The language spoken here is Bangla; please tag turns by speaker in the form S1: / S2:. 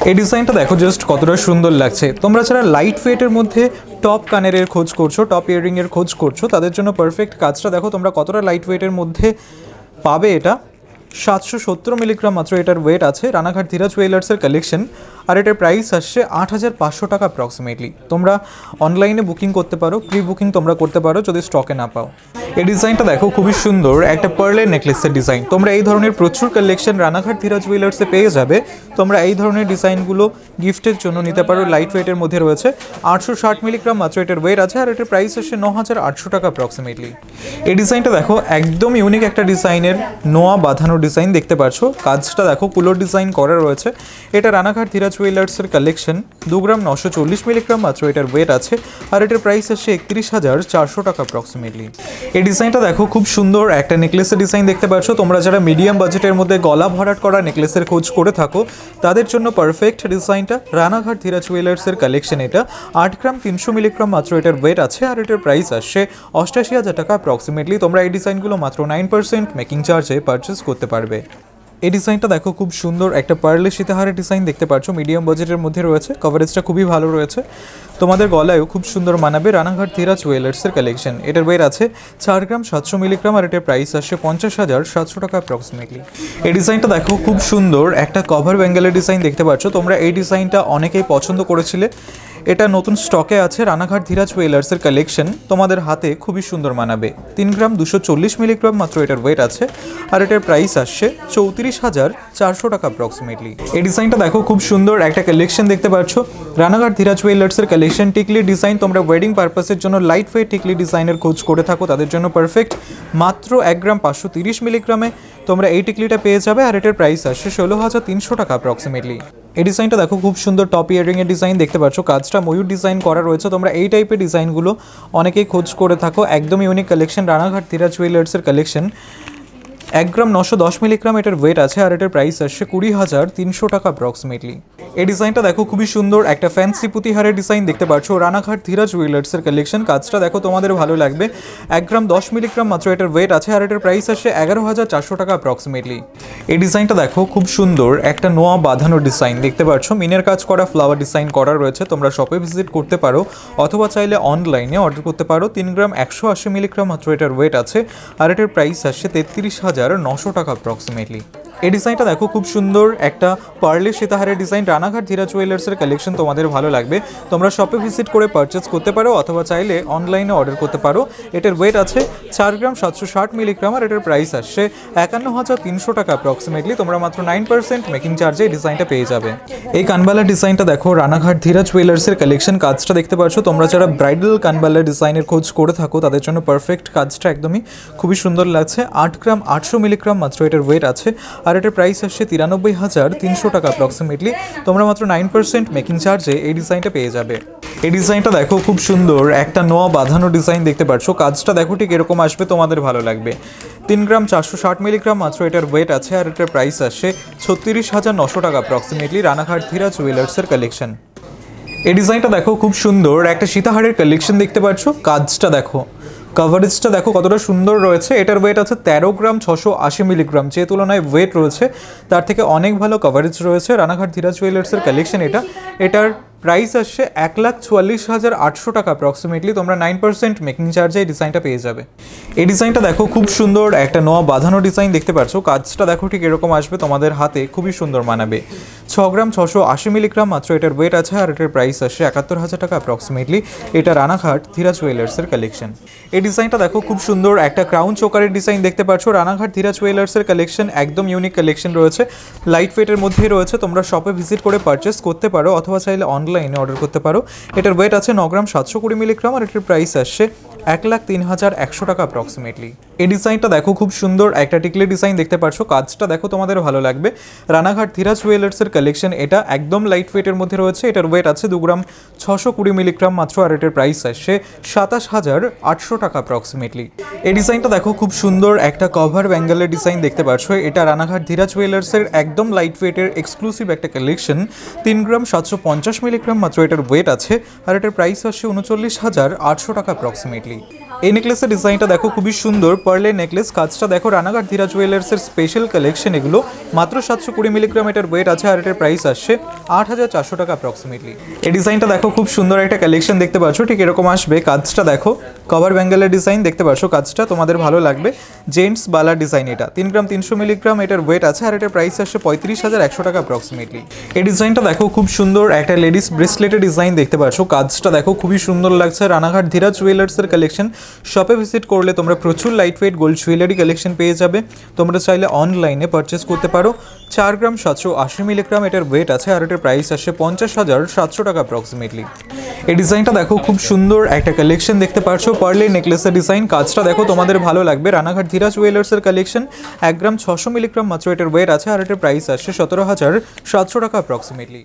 S1: এই ডিজাইনটা দেখো জাস্ট কতটা সুন্দর লাগছে। তোমরা যারা লাইট ওয়েটের মধ্যে টপ কানেরের খোঁজ করছো, টপ ইয়াররিংয়ের খোঁজ করছো, তাদের জন্য পারফেক্ট কাজটা দেখো তোমরা কতটা লাইট ওয়েটের মধ্যে পাবে। এটা 770 মিলিগ্রাম মাত্র এটার ওয়েট আছে। রানাঘাট ধীরাজ জুয়েলার্সের কালেকশন, আর এটার প্রাইস আসছে 8500 টাকা অ্যাপ্রক্সিমেটলি। তোমরা অনলাইনে বুকিং করতে পারো, প্রি বুকিং তোমরা করতে পারো যদি স্টকে না পাও। এই ডিজাইনটা দেখো খুবই সুন্দর, একটা পার্লের নেকলেসের ডিজাইন। তোমরা এই ধরনের প্রচুর কালেকশন রানাঘাট ধীরাজ জুয়েলার্সে পেয়ে যাবে। তোমরা এই ধরনের ডিজাইনগুলো গিফটের জন্য নিতে পারো। লাইট ওয়েটের মধ্যে রয়েছে, 860 মিলিগ্রাম মাত্র এটার ওয়েট আছে, আর এটার প্রাইস আসছে 9800 টাকা অ্যাপ্রক্সিমেটলি। এই ডিজাইনটা দেখো একদম ইউনিক একটা ডিজাইনের নোয়া বাঁধানো ডিজাইন দেখতে পাচ্ছ। কাজটা দেখো কুলোর ডিজাইন করা রয়েছে। এটা রানাঘাট ধীরাজ জুয়েলার্সের কালেকশন, 2 গ্রাম 940 মিলিগ্রাম মাত্র এটার ওয়েট আছে, আর এটার প্রাইস আসছে 31,400 টাকা অ্যাপ্রক্সিমেটলি। এই ডিজাইনটা দেখো খুব সুন্দর একটা নেকলেসের ডিজাইন দেখতে পাচ্ছ। তোমরা যারা মিডিয়াম বাজেটের মধ্যে গলা ভরাট করা নেকলেসের খোঁজ করে থাকো তাদের জন্য পারফেক্ট ডিজাইনটা। রানাঘাট ধীরাজ জুয়েলার্সের কালেকশন, এটা 8 গ্রাম 300 মিলিগ্রাম মাত্র এটার ওয়েট আছে, আর এটার প্রাইস আসছে 88,000 টাকা অ্যাপ্রক্সিমেটলি। তোমরা এই ডিজাইনগুলো মাত্র 9% মেকিং চার্জে পারচেস করতে পারবে। এই ডিজাইনটা দেখো খুব সুন্দর একটা পার্লের সীতাহারের ডিজাইন দেখতে পাচ্ছ, মিডিয়াম বাজেটের মধ্যে রয়েছে, কভারেজটা খুবই ভালো রয়েছে, তোমাদের গলায়ও খুব সুন্দর মানাবে। রানাঘাট ধীরাজ জুয়েলার্সের কালেকশন, এটার ওয়েট আছে 4 গ্রাম 700 মিলিগ্রাম, আর এটার প্রাইস আসছে 50,700 টাকা অ্যাপ্রক্সিমেটলি। এই ডিজাইনটা দেখো খুব সুন্দর একটা কভার ব্যাঙ্গেলের ডিজাইন দেখতে পাচ্ছ। তোমরা এই ডিজাইনটা অনেকেই পছন্দ করেছিলে, এটা নতুন স্টকে আছে। রানাঘাট ধীরাজ জুয়েলার্সের কালেকশন, তোমাদের হাতে খুবই সুন্দর মানাবে। 3 গ্রাম 240 মিলিগ্রাম মাত্র এটার ওয়েট আছে, আর এটার প্রাইস আসছে 34,400 টাকা অ্যাপ্রক্সিমেটলি। এই ডিজাইনটা দেখো খুব সুন্দর একটা কালেকশন দেখতে পাচ্ছ। রানাঘাট ধীরাজ জুয়েলার্সের কালেকশন টিকলি ডিজাইন। তোমরা ওয়েডিং পারপাসের জন্য লাইট ওয়েট টিকলি ডিজাইনের খোঁজ করে থাকো তাদের জন্য পারফেক্ট। মাত্র 1 গ্রাম 530 মিলিগ্রামে তোমরা এই টিকলিটা পেয়ে যাবে, আর এটার প্রাইস আসছে 16,300 টাকা অ্যাপ্রক্সিমেটলি। এই ডিজাইনটা দেখো খুব সুন্দর টপ ইয়াররিংয়ের ডিজাইন দেখতে পাচ্ছ। কাজটা ময়ূর ডিজাইন করা রয়েছে। তোমরা এই টাইপের ডিজাইনগুলো অনেকেই খোঁজ করে থাকো। একদম ইউনিক কালেকশন, রানাঘাট ধীরাজ জুয়েলার্সের কালেকশন। 1 গ্রাম 910 মিলিগ্রাম এটার ওয়েট আছে, আর এটার প্রাইস আসছে 20,300 টাকা অ্যাপ্রক্সিমেটলি। এই ডিজাইনটা দেখো খুবই সুন্দর একটা ফ্যান্সি পুঁতিহারের ডিজাইন দেখতে পাচ্ছ। রানাঘাট ধীরাজ জুয়েলার্সের কালেকশন, কাজটা দেখো তোমাদের ভালো লাগবে। 1 গ্রাম 10 মিলিগ্রাম মাত্র এটার ওয়েট আছে, আর এটার প্রাইস আসছে 11,400 টাকা অ্যাপ্রক্সিমেটলি। এই ডিজাইনটা দেখো খুব সুন্দর একটা নোয়া বাঁধানো ডিজাইন দেখতে পাচ্ছ। মিনের কাজ করা ফ্লাওয়ার ডিজাইন করা রয়েছে। তোমরা শপে ভিজিট করতে পারো অথবা চাইলে অনলাইনে অর্ডার করতে পারো। 3 গ্রাম 180 মিলিগ্রাম মাত্র এটার ওয়েট আছে, আর এটার প্রাইস আসছে 33,900 টাকা অ্যাপ্রক্সিমেটলি। এই ডিজাইনটা দেখো খুব সুন্দর একটা পার্লের সীতাহারের ডিজাইন। রানাঘাট ধীরাজ জুয়েলার্সের কালেকশন তোমাদের ভালো লাগবে। তোমরা শপে ভিজিট করে পারচেস করতে পারো অথবা চাইলে অনলাইনে অর্ডার করতে পারো। এটার ওয়েট আছে 4 গ্রাম 760 মিলিগ্রাম, আর এটার প্রাইস আসছে 51,300 টাকা অ্যাপ্রক্সিমেটলি। তোমরা মাত্র 9% মেকিং চার্জে এই ডিজাইনটা পেয়ে যাবে। এই কানবালার ডিজাইনটা দেখো, রানাঘাট ধীরাজ জুয়েলার্সের কালেকশন। কাজটা দেখতে পাচ্ছ। তোমরা যারা ব্রাইডাল কানবালার ডিজাইনের খোঁজ করে থাকো তাদের জন্য পারফেক্ট। কাজটা একদমই খুবই সুন্দর লাগছে। 8 গ্রাম 800 মিলিগ্রাম মাত্র এটার ওয়েট আছে, আর এটার প্রাইস আসছে 93,300 টাকা অ্যাপ্রক্সিমেটলি। তোমরা মাত্র 9% মেকিং চার্জে এই ডিজাইনটা পেয়ে যাবে। এই ডিজাইনটা দেখো খুব সুন্দর একটা নোয়া বাঁধানো ডিজাইন দেখতে পাচ্ছ। কাজটা দেখো ঠিক এরকম আসবে, তোমাদের ভালো লাগবে। 3 গ্রাম 460 মিলিগ্রাম মাত্র এটার ওয়েট আছে, আর এটার প্রাইস আসছে 36,900 টাকা অ্যাপ্রক্সিমেটলি। রানাঘাট ধীরাজ জুয়েলার্সের কালেকশন। এই ডিজাইনটা দেখো খুব সুন্দর একটা সীতাহারের কালেকশন দেখতে পাচ্ছ। কাজটা দেখো, কভারেজটা দেখো কতটা সুন্দর রয়েছে। এটার ওয়েট আছে 13 গ্রাম 680 মিলিগ্রাম। যে তুলনায় ওয়েট রয়েছে তার থেকে অনেক ভালো কভারেজ রয়েছে। রানাঘাট ধীরাজ জুয়েলার্সের কালেকশন এটার প্রাইস আসছে 1,44,800 টাকা অ্যাপ্রক্সিমেটলি। তোমরা 9% মেকিং চার্জে এই ডিজাইনটা পেয়ে যাবে। এই ডিজাইনটা দেখো খুব সুন্দর একটা নোয়া বাঁধানো ডিজাইন দেখতে পাচ্ছ। কাজটা দেখো ঠিক এরকম আসবে, তোমাদের হাতে খুবই সুন্দর মানাবে। 6 গ্রাম 680 মিলিগ্রাম মাত্র এটার ওয়েট আছে, আর এটার প্রাইস আসছে 71,000 টাকা অ্যাপ্রক্সিমেটলি। এটা রানাঘাট ধীরাজ জুয়েলার্সের কালেকশন। এই ডিজাইনটা দেখো খুব সুন্দর একটা ক্রাউন চোকারের ডিজাইন দেখতে পাচ্ছ। রানাঘাট ধীরাজ জুয়েলার্সের কালেকশন, একদম ইউনিক কালেকশন রয়েছে। লাইট ওয়েটের মধ্যেই রয়েছে। তোমরা শপে ভিজিট করে পারচেস করতে পারো অথবা চাইলে অনলাইনে অর্ডার করতে পারো। এটার ওয়েট আছে 9 গ্রাম 720 মিলিগ্রাম, আর এটার প্রাইস আসছে 1,03,100 টাকা অ্যাপ্রক্সিমেটলি। এই ডিজাইনটা দেখো খুব সুন্দর একটা টিকলি ডিজাইন দেখতে পাচ্ছ। কাজটা দেখো তোমাদের ভালো লাগবে। রানাঘাট ধীরাজ জুয়েলার্সের কালেকশন, এটা একদম লাইট ওয়েটের মধ্যে রয়েছে। এটার ওয়েট আছে 2 গ্রাম 620 মিলিগ্রাম মাত্র, আর এটার প্রাইস আসছে 27,800 টাকা অ্যাপ্রক্সিমেটলি। এই ডিজাইনটা দেখো খুব সুন্দর একটা কভার ব্যাঙ্গেলের ডিজাইন দেখতে পাচ্ছ। এটা রানাঘাট ধীরাজ জুয়েলার্সের একদম লাইট ওয়েটের এক্সক্লুসিভ একটা কালেকশন। 3 গ্রাম 750 মিলিগ্রাম মাত্র এটার ওয়েট আছে, আর এটার প্রাইস আসছে 39,800 টাকা অ্যাপ্রক্সিমেটলি। অ্যাপ্রক্সিমেটলি। এই নেকলেসের ডিজাইনটা দেখো খুবই সুন্দর, পার্লের নেকলেস, কাজটা দেখো রানাঘাট ধীরা জুয়েলার্সের স্পেশাল কালেকশন এগুলো। মাত্র 720 মিলিগ্রাম এটার ওয়েট আছে আর এটার প্রাইস আসছে 8400 টাকা অ্যাপ্রক্সিমেটলি। এই ডিজাইনটা দেখো খুব সুন্দর একটা কালেকশন দেখতে পাচ্ছ, ঠিক এরকম আসবে। কাজটা দেখো কভার ব্যাঙ্গেলের ডিজাইন দেখতে পাচ্ছ, কাজটা তোমাদের ভালো লাগবে। জেন্টস বালার ডিজাইন, এটা 3 গ্রাম 300 মিলিগ্রাম এটার ওয়েট আছে আর এটার প্রাইস আসছে 35,100 টাকা অ্যাপ্রক্সিমেটলি। এই ডিজাইনটা দেখো খুব সুন্দর একটা লেডিস ব্রেসলেটের ডিজাইন দেখতে পাচ্ছ, কাজটা দেখো খুবই সুন্দর লাগছে। রানাঘাট ধীরা জুয়েলার্সের কালেকশন। শপে ভিজিট করলে তোমরা প্রচুর light weight gold jewellery collection পেয়ে যাবে। তোমরা চাইলে অনলাইনে পারচেস করতে পারো। 4 গ্রাম 780 মিলিগ্রাম এটার ওয়েট আছে আর এটার প্রাইস আসছে 50,700 টাকা অ্যাপ্রক্সিমেটলি। এই ডিজাইনটা দেখো খুব সুন্দর একটা কালেকশন দেখতে পাচ্ছ, পার্লের নেকলেসের ডিজাইন, কাজটা দেখো তোমাদের ভালো লাগবে। রানাঘাট ধীরা জুয়েলার্সের কালেকশন। 1 গ্রাম 600 মিলিগ্রাম মাত্র এটার ওয়েট আছে আর এটার প্রাইস আসছে 17,700 টাকা অ্যাপ্রক্সিমেটলি।